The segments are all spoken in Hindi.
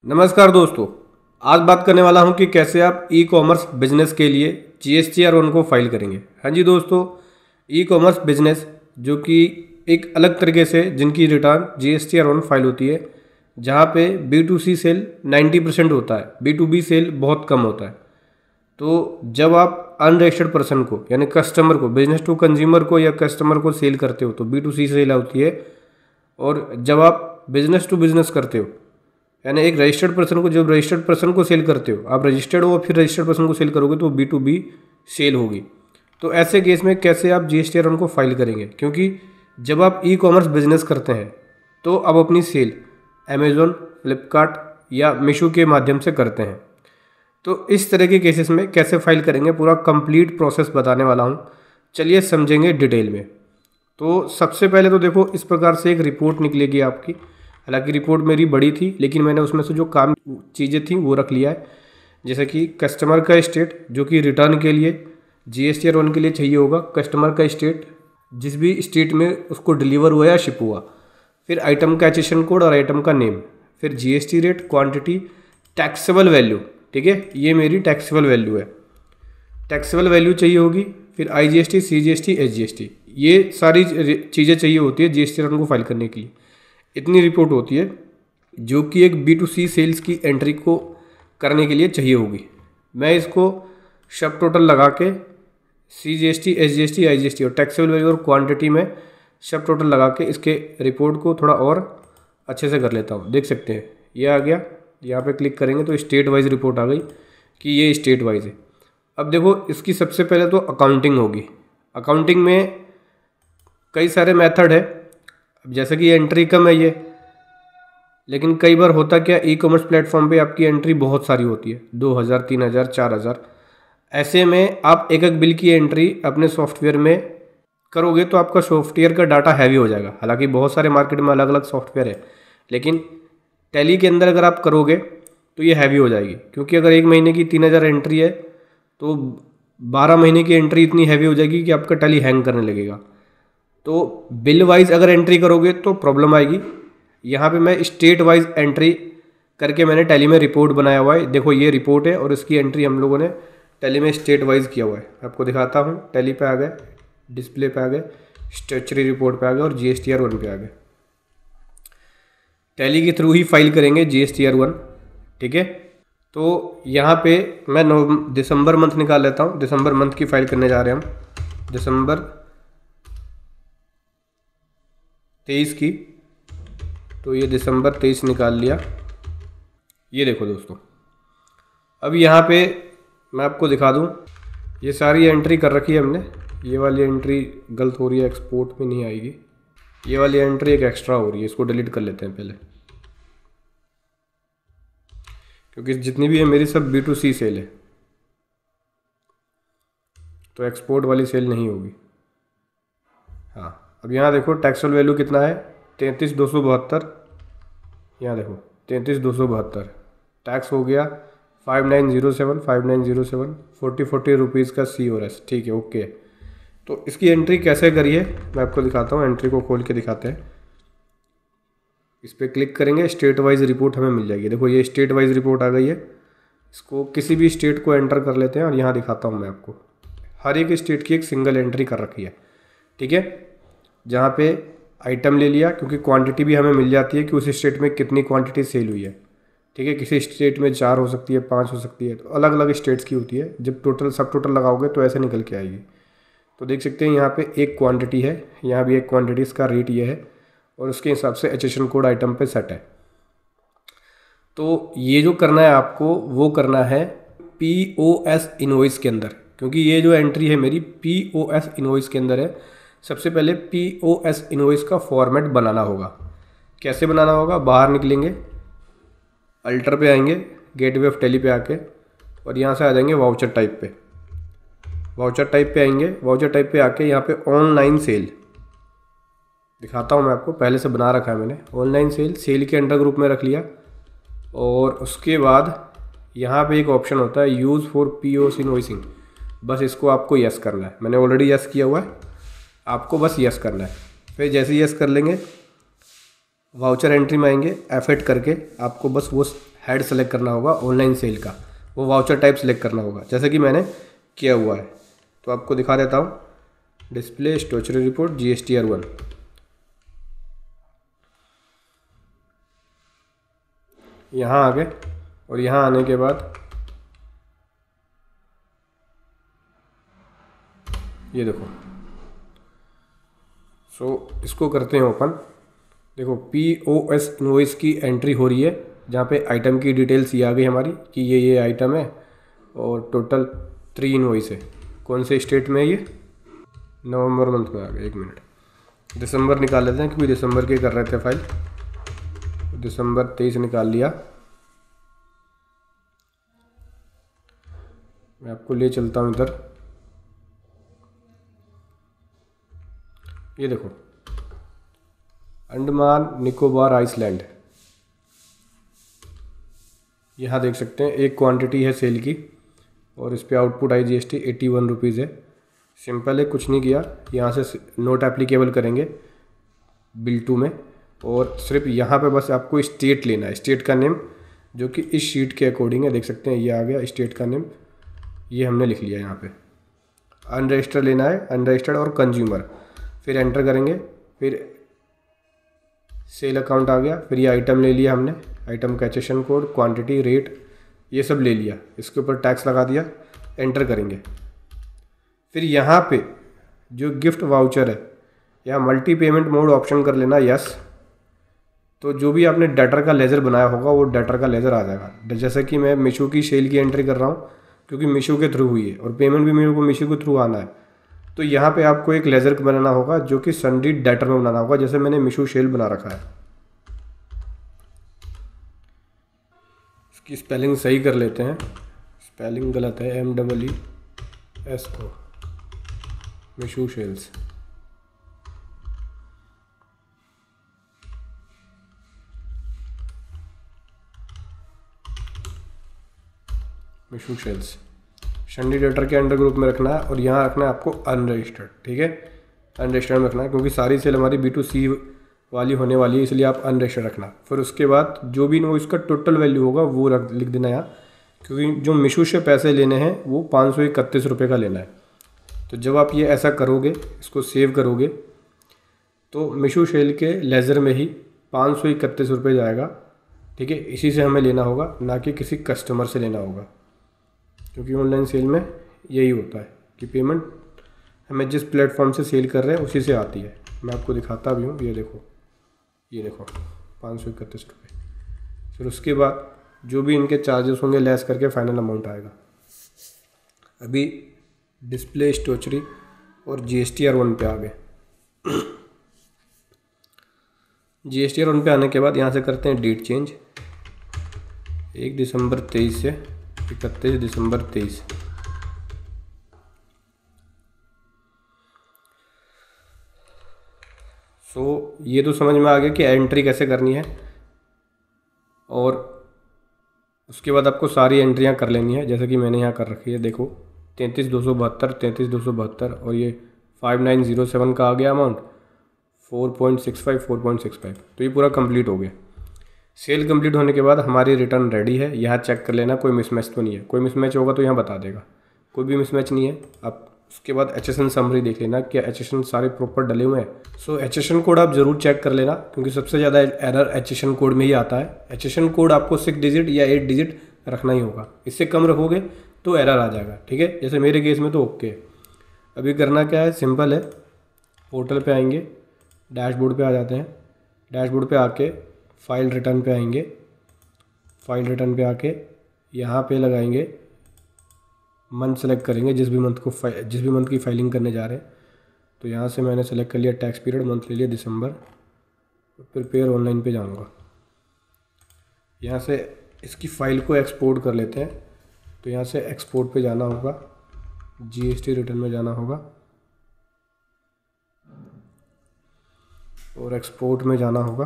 नमस्कार दोस्तों, आज बात करने वाला हूं कि कैसे आप ई कॉमर्स बिजनेस के लिए GSTR1 को फाइल करेंगे। हाँ जी दोस्तों, ई कॉमर्स बिजनेस जो कि एक अलग तरीके से जिनकी रिटर्न GSTR1 फाइल होती है, जहां पे B2C सेल 90% होता है, B2B सेल बहुत कम होता है। तो जब आप अनरजिस्टर्ड पर्सन को यानी कस्टमर को, बिजनेस टू कंज्यूमर को या कस्टमर को सेल करते हो तो B2C सेल होती है, और जब आप बिजनेस टू बिजनेस करते हो यानी एक रजिस्टर्ड पर्सन को, जब रजिस्टर्ड पर्सन को सेल करते हो, आप रजिस्टर्ड हो फिर रजिस्टर्ड पर्सन को सेल करोगे तो B2B सेल होगी। तो ऐसे केस में कैसे आप GSTR1 को फाइल करेंगे, क्योंकि जब आप ई कॉमर्स बिजनेस करते हैं तो आप अपनी सेल अमेज़ॉन, फ्लिपकार्ट या मीशो के माध्यम से करते हैं। तो इस तरह के केसेस में कैसे फाइल करेंगे, पूरा कंप्लीट प्रोसेस बताने वाला हूँ। चलिए समझेंगे डिटेल में। तो सबसे पहले तो देखो, इस प्रकार से एक रिपोर्ट निकलेगी आपकी। हालांकि रिपोर्ट मेरी बड़ी थी, लेकिन मैंने उसमें से जो काम चीज़ें थी वो रख लिया है। जैसे कि कस्टमर का स्टेट, जो कि रिटर्न के लिए GSTR1 के लिए चाहिए होगा। कस्टमर का स्टेट, जिस भी स्टेट में उसको डिलीवर हुआ या शिप हुआ। फिर आइटम का एचएसएन कोड और आइटम का नेम। फिर GST rate, quantity, taxable value. ठीक है, ये मेरी टैक्सेबल वैल्यू है। टैक्सेबल वैल्यू चाहिए होगी। फिर IGST, CGST, SGST, ये सारी चीज़ें चाहिए होती है GSTR1 को फाइल करने के लिए। इतनी रिपोर्ट होती है जो कि एक B2C सेल्स की एंट्री को करने के लिए चाहिए होगी। मैं इसको सब टोटल लगा के CGST, SGST, IGST और टैक्सेबल वैल्यू और क्वांटिटी में सब टोटल लगा के इसके रिपोर्ट को थोड़ा और अच्छे से कर लेता हूँ। देख सकते हैं ये आ गया। यहाँ पे क्लिक करेंगे तो स्टेट वाइज रिपोर्ट आ गई कि ये स्टेट वाइज है। अब देखो, इसकी सबसे पहले तो अकाउंटिंग होगी। अकाउंटिंग में कई सारे मेथड है। अब जैसे कि एंट्री कम है ये, लेकिन कई बार होता क्या, ई कॉमर्स प्लेटफॉर्म पे आपकी एंट्री बहुत सारी होती है, 2000, 3000, 4000। ऐसे में आप एक एक बिल की एंट्री अपने सॉफ्टवेयर में करोगे तो आपका सॉफ्टवेयर का डाटा हैवी हो जाएगा। हालांकि बहुत सारे मार्केट में अलग अलग सॉफ्टवेयर है, लेकिन टैली के अंदर अगर आप करोगे तो ये हैवी हो जाएगी। क्योंकि अगर एक महीने की 3000 एंट्री है तो 12 महीने की एंट्री इतनी हैवी हो जाएगी कि आपका टैली हैंग करने लगेगा। तो बिल वाइज अगर एंट्री करोगे तो प्रॉब्लम आएगी। यहाँ पे मैं स्टेट वाइज एंट्री करके मैंने टैली में रिपोर्ट बनाया हुआ है। देखो ये रिपोर्ट है और इसकी एंट्री हम लोगों ने टैली में स्टेट वाइज किया हुआ है। आपको दिखाता हूँ। टैली पे आ गए, डिस्प्ले पे आ गए, स्टैट्यूटरी रिपोर्ट पे आ गए और GSTR1 पे आ गए। टैली के थ्रू ही फाइल करेंगे GSTR1। ठीक है, तो यहाँ पे मैं दिसंबर मंथ निकाल लेता हूँ। दिसंबर मंथ की फाइल करने जा रहे हैं हम। दिसंबर 23 की, तो ये दिसंबर 23 निकाल लिया। ये देखो दोस्तों, अब यहाँ पे मैं आपको दिखा दूँ, ये सारी एंट्री कर रखी है हमने। ये वाली एंट्री गलत हो रही है, एक्सपोर्ट में नहीं आएगी। ये वाली एंट्री एक एक्स्ट्रा हो रही है, इसको डिलीट कर लेते हैं पहले, क्योंकि जितनी भी है मेरी सब B2C सेल है, तो एक्सपोर्ट वाली सेल नहीं होगी। हाँ, अब यहाँ देखो टैक्सेबल वैल्यू कितना है, 33,272। यहाँ देखो 33,272। टैक्स हो गया 5907, 5907, 40 रुपीज़ का CORS। ठीक है, ओके। तो इसकी एंट्री कैसे करिए मैं आपको दिखाता हूँ। एंट्री को खोल के दिखाते हैं। इस पर क्लिक करेंगे, स्टेट वाइज रिपोर्ट हमें मिल जाएगी। देखो ये स्टेट वाइज रिपोर्ट आ गई है। इसको किसी भी स्टेट को एंटर कर लेते हैं और यहाँ दिखाता हूँ मैं आपको। हर एक स्टेट की एक सिंगल एंट्री कर रखी है। ठीक है, जहाँ पे आइटम ले लिया, क्योंकि क्वांटिटी भी हमें मिल जाती है कि उस स्टेट में कितनी क्वांटिटी सेल हुई है। ठीक है, किसी स्टेट में 4 हो सकती है, 5 हो सकती है, तो अलग अलग स्टेट्स की होती है। जब टोटल सब टोटल लगाओगे तो ऐसे निकल के आएगी। तो देख सकते हैं यहाँ पे एक क्वांटिटी है, यहाँ भी एक क्वांटिटी, इसका रेट ये है और उसके हिसाब से एचएसएन कोड आइटम पे सेट है। तो ये जो करना है आपको, वो करना है POS इनवॉइस के अंदर, क्योंकि ये जो एंट्री है मेरी POS इनवॉइस के अंदर है। सबसे पहले POS इनवॉइस का फॉर्मेट बनाना होगा। कैसे बनाना होगा, बाहर निकलेंगे, अल्टर पे आएंगे, गेटवे ऑफ टैली पे आके, और यहाँ से आ जाएंगे वाउचर टाइप पे। वाउचर टाइप पे आएंगे, वाउचर टाइप पे आके यहाँ पे ऑनलाइन सेल दिखाता हूँ मैं आपको। पहले से बना रखा है मैंने। ऑनलाइन सेल के अंडर ग्रुप में रख लिया। और उसके बाद यहाँ पे एक ऑप्शन होता है यूज़ फॉर POS इनवॉइसिंग। बस इसको आपको यस करना है। मैंने ऑलरेडी यस किया हुआ है, आपको बस यस करना है। फिर जैसे यस कर लेंगे, वाउचर एंट्री में आएंगे, F8 करके आपको बस वो हेड सेलेक्ट करना होगा ऑनलाइन सेल का, वो वाउचर टाइप सेलेक्ट करना होगा, जैसे कि मैंने किया हुआ है। तो आपको दिखा देता हूँ, डिस्प्ले स्टोचरी रिपोर्ट GSTR 1, यहाँ आ गए। और यहाँ आने के बाद ये देखो, इसको करते हैं ओपन। देखो POS इनवॉइस की एंट्री हो रही है, जहाँ पे आइटम की डिटेल्स ये आ गई हमारी कि ये आइटम है और टोटल 3 इनवॉइस है। कौन से स्टेट में है ये? नवंबर मंथ में आ गया। 1 मिनट, दिसंबर निकाल लेते हैं क्योंकि दिसंबर के कर रहे थे फाइल। दिसंबर 23 निकाल लिया। मैं आपको ले चलता हूँ इधर, ये देखो अंडमान निकोबार आइसलैंड, यहाँ देख सकते हैं एक क्वांटिटी है सेल की और इस पर आउटपुट IGST 81 रुपीज़ है। सिंपल है, कुछ नहीं किया, यहाँ से नोट एप्लीकेबल करेंगे बिल 2 में और सिर्फ यहाँ पे बस आपको स्टेट लेना है, स्टेट का नेम जो कि इस शीट के अकॉर्डिंग है। देख सकते हैं ये आ गया स्टेट का नेम, ये हमने लिख लिया। यहाँ पे अनरजिस्टर्ड लेना है, अनरजिस्टर्ड और कंज्यूमर, फिर एंटर करेंगे, फिर सेल अकाउंट आ गया, फिर ये आइटम ले लिया हमने, आइटम का HSN कोड, क्वांटिटी, रेट, ये सब ले लिया, इसके ऊपर टैक्स लगा दिया, एंटर करेंगे। फिर यहाँ पे जो गिफ्ट वाउचर है, यहाँ मल्टी पेमेंट मोड ऑप्शन कर लेना यस। तो जो भी आपने डेटर का लेजर बनाया होगा वो डेटर का लेजर आ जाएगा। जैसे कि मैं मीशो की सेल की एंट्री कर रहा हूँ क्योंकि मीशो के थ्रू हुई है और पेमेंट भी मेरे को मीशो के थ्रू आना है। तो यहाँ पे आपको एक लेजर बनाना होगा जो कि सन्डी डेटर में बनाना होगा, जैसे मैंने मीशो सेल बना रखा है। इसकी स्पेलिंग सही कर लेते हैं, स्पेलिंग गलत है, MEESO, Meesho sales. Meesho sales sundry debtors के अंडर ग्रुप में रखना है और यहाँ रखना है आपको अनरजिस्टर्ड। ठीक है, अनरजिस्टर्ड में रखना है क्योंकि सारी सेल हमारी B2C वाली होने वाली है, इसलिए आप अनरजिस्टर्ड रखना। फिर उसके बाद जो भी नो इसका टोटल वैल्यू होगा वो लिख देना यहाँ, क्योंकि जो मीशो से पैसे लेने हैं वो 531 रुपये का लेना है। तो जब आप ये ऐसा करोगे, इसको सेव करोगे, तो मीशो सेल के लेज़र में ही 531 रुपये जाएगा। ठीक है, इसी से हमें लेना होगा, ना कि किसी कस्टमर से लेना होगा, क्योंकि ऑनलाइन सेल में यही होता है कि पेमेंट हमें जिस प्लेटफॉर्म से सेल कर रहे हैं उसी से आती है। मैं आपको दिखाता भी हूँ, ये देखो 531 रुपये। फिर उसके बाद जो भी इनके चार्जेस होंगे लेस करके फाइनल अमाउंट आएगा। अभी डिस्प्ले स्टोचरी और GSTR 1 पे आ गए। GSTR 1 पे आने के बाद यहाँ से करते हैं डेट चेंज, 1 दिसंबर 23 से 31 दिसंबर 23। ये तो समझ में आ गया कि एंट्री कैसे करनी है, और उसके बाद आपको सारी एंट्रियां कर लेनी है जैसे कि मैंने यहाँ कर रखी है। देखो 33,272, 33,272 और ये 5907 का आ गया अमाउंट, 4.65, 4.65। तो ये पूरा कंप्लीट हो गया। सेल कंप्लीट होने के बाद हमारी रिटर्न रेडी है। यहाँ चेक कर लेना कोई मिसमैच तो नहीं है, कोई मिसमैच होगा तो यहाँ बता देगा, कोई भी मिसमैच नहीं है। आप उसके बाद HSN समरी देख लेना क्या HSN सारे प्रॉपर डले हुए हैं। HSN कोड आप ज़रूर चेक कर लेना, क्योंकि सबसे ज़्यादा एरर HSN कोड में ही आता है। HSN कोड आपको 6 डिजिट या 8 डिजिट रखना ही होगा, इससे कम रखोगे तो एरर आ जाएगा। ठीक है, जैसे मेरे केस में तो ओके। अभी करना क्या है, सिंपल है, पोर्टल पे आएंगे, डैशबोर्ड पे आ जाते हैं। डैशबोर्ड पे आके फाइल रिटर्न पे आएंगे, फाइल रिटर्न पे आके यहाँ पे लगाएंगे मंथ सेलेक्ट करेंगे, जिस भी मंथ की फाइलिंग करने जा रहे हैं। तो यहाँ से मैंने सेलेक्ट कर लिया टैक्स पीरियड, मंथ ले लिया दिसंबर। प्रिपेयर ऑनलाइन पे जाऊँगा, यहाँ से इसकी फ़ाइल को एक्सपोर्ट कर लेते हैं। तो यहाँ से एक्सपोर्ट पे जाना होगा, GST रिटर्न में जाना होगा और एक्सपोर्ट में जाना होगा,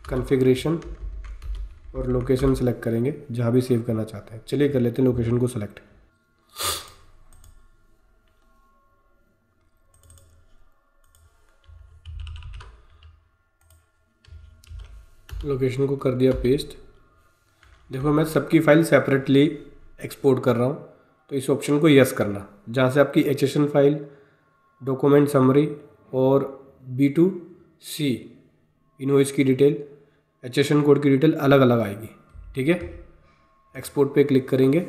कॉन्फ़िगरेशन और लोकेशन सेलेक्ट करेंगे जहाँ भी सेव करना चाहते हैं। चलिए कर लेते हैं लोकेशन को सेलेक्ट। लोकेशन को कर दिया पेस्ट। देखो मैं सबकी फ़ाइल सेपरेटली एक्सपोर्ट कर रहा हूँ, तो इस ऑप्शन को यस करना, जहाँ से आपकी HSN फाइल, डॉक्यूमेंट समरी और B2C इनवॉइस की डिटेल, HSN कोड की डिटेल अलग अलग आएगी। ठीक है, एक्सपोर्ट पे क्लिक करेंगे।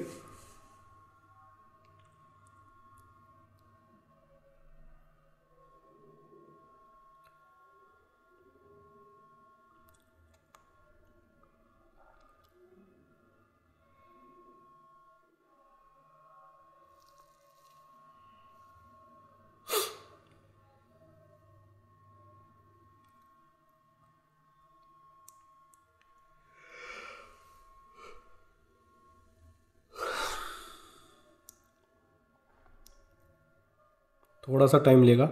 थोड़ा सा टाइम लेगा।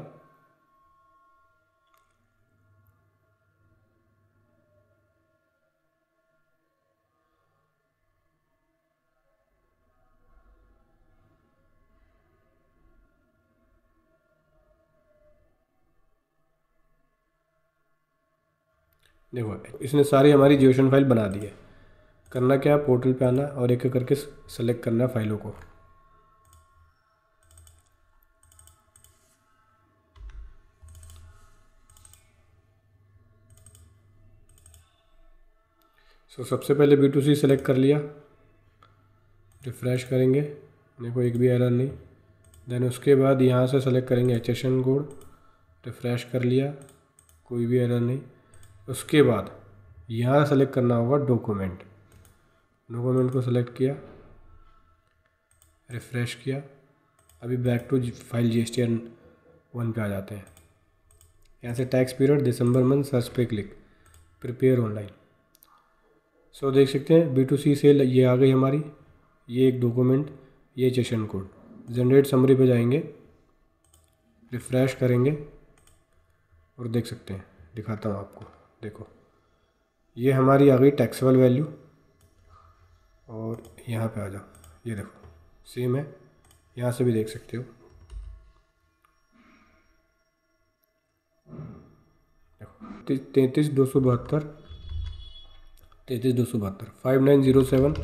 देखो इसने सारी हमारी जियोशन फाइल बना दी है। करना क्या, पोर्टल पे आना और एक एक करके सेलेक्ट करना फाइलों को। सबसे पहले B2C सेलेक्ट कर लिया, रिफ़्रेश करेंगे, देखो एक भी एरर नहीं। देन उसके बाद यहाँ से सेलेक्ट करेंगे HSN कोड, रिफ़्रेश कर लिया, कोई भी एरर नहीं। उसके बाद यहाँ सेलेक्ट करना होगा डॉक्यूमेंट को सेलेक्ट किया, रिफ़्रेश किया। अभी बैक टू फाइल GSTR 1 पे आ जाते हैं। यहाँ से टैक्स पीरियड दिसंबर मंथ, सर्च पे क्लिक, प्रिपेयर ऑनलाइन। देख सकते हैं B2C सेल ये आ गई हमारी, ये एक डॉक्यूमेंट, ये HSN कोड। जनरेट समरी पे जाएंगे, रिफ़्रेश करेंगे और देख सकते हैं, दिखाता हूँ आपको। देखो ये हमारी आ गई टैक्सेबल वैल्यू, और यहाँ पे आ जाओ, ये देखो सेम है, यहाँ से भी देख सकते हो। देखो 33,272 5907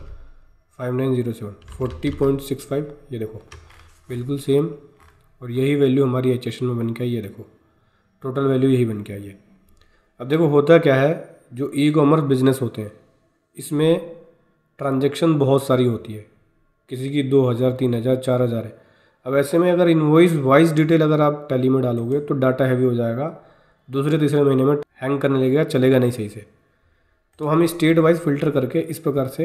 40.65, ये देखो बिल्कुल सेम। और यही वैल्यू हमारी HSN में बन के आई है। देखो टोटल वैल्यू यही बन के आई है। अब देखो होता क्या है, जो ई-कॉमर्स बिजनेस होते हैं इसमें ट्रांजैक्शन बहुत सारी होती है, किसी की 2000, 3000, 4000 है। अब ऐसे में अगर इनवॉइस वाइज डिटेल अगर आप टैली में डालोगे तो डाटा हैवी हो जाएगा, दूसरे तीसरे महीने में हैंग करने लगेगा, चलेगा नहीं सही से। तो हम स्टेट वाइज फ़िल्टर करके इस प्रकार से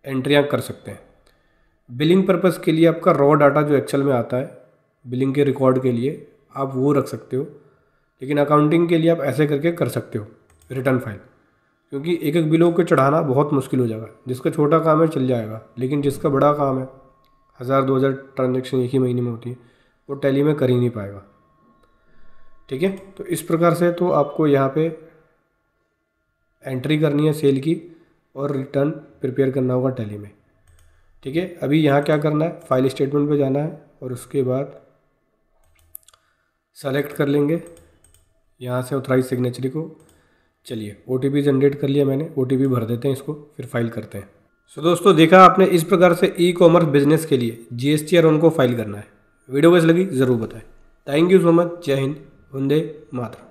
एंट्रियाँ कर सकते हैं। बिलिंग पर्पज़ के लिए आपका रॉ डाटा जो एक्सेल में आता है बिलिंग के रिकॉर्ड के लिए, आप वो रख सकते हो। लेकिन अकाउंटिंग के लिए आप ऐसे करके कर सकते हो रिटर्न फाइल, क्योंकि एक एक बिलों को चढ़ाना बहुत मुश्किल हो जाएगा। जिसका छोटा काम है चल जाएगा, लेकिन जिसका बड़ा काम है, 1000-2000 ट्रांजेक्शन एक ही महीने में होती है, वो टैली में कर ही नहीं पाएगा। ठीक है, तो इस प्रकार से तो आपको यहाँ पे एंट्री करनी है सेल की और रिटर्न प्रिपेयर करना होगा टैली में। ठीक है, अभी यहाँ क्या करना है, फाइल स्टेटमेंट पे जाना है और उसके बाद सेलेक्ट कर लेंगे यहाँ से ऑथराइज सिग्नेचरी को। चलिए OTP जनरेट कर लिया मैंने, OTP भर देते हैं इसको, फिर फाइल करते हैं। दोस्तों देखा आपने, इस प्रकार से ई-कॉमर्स बिजनेस के लिए GSTR उनको फाइल करना है। वीडियो कैसी लगी ज़रूर बताएं। Thank you so much. जय हिंद, वंदे मातरम।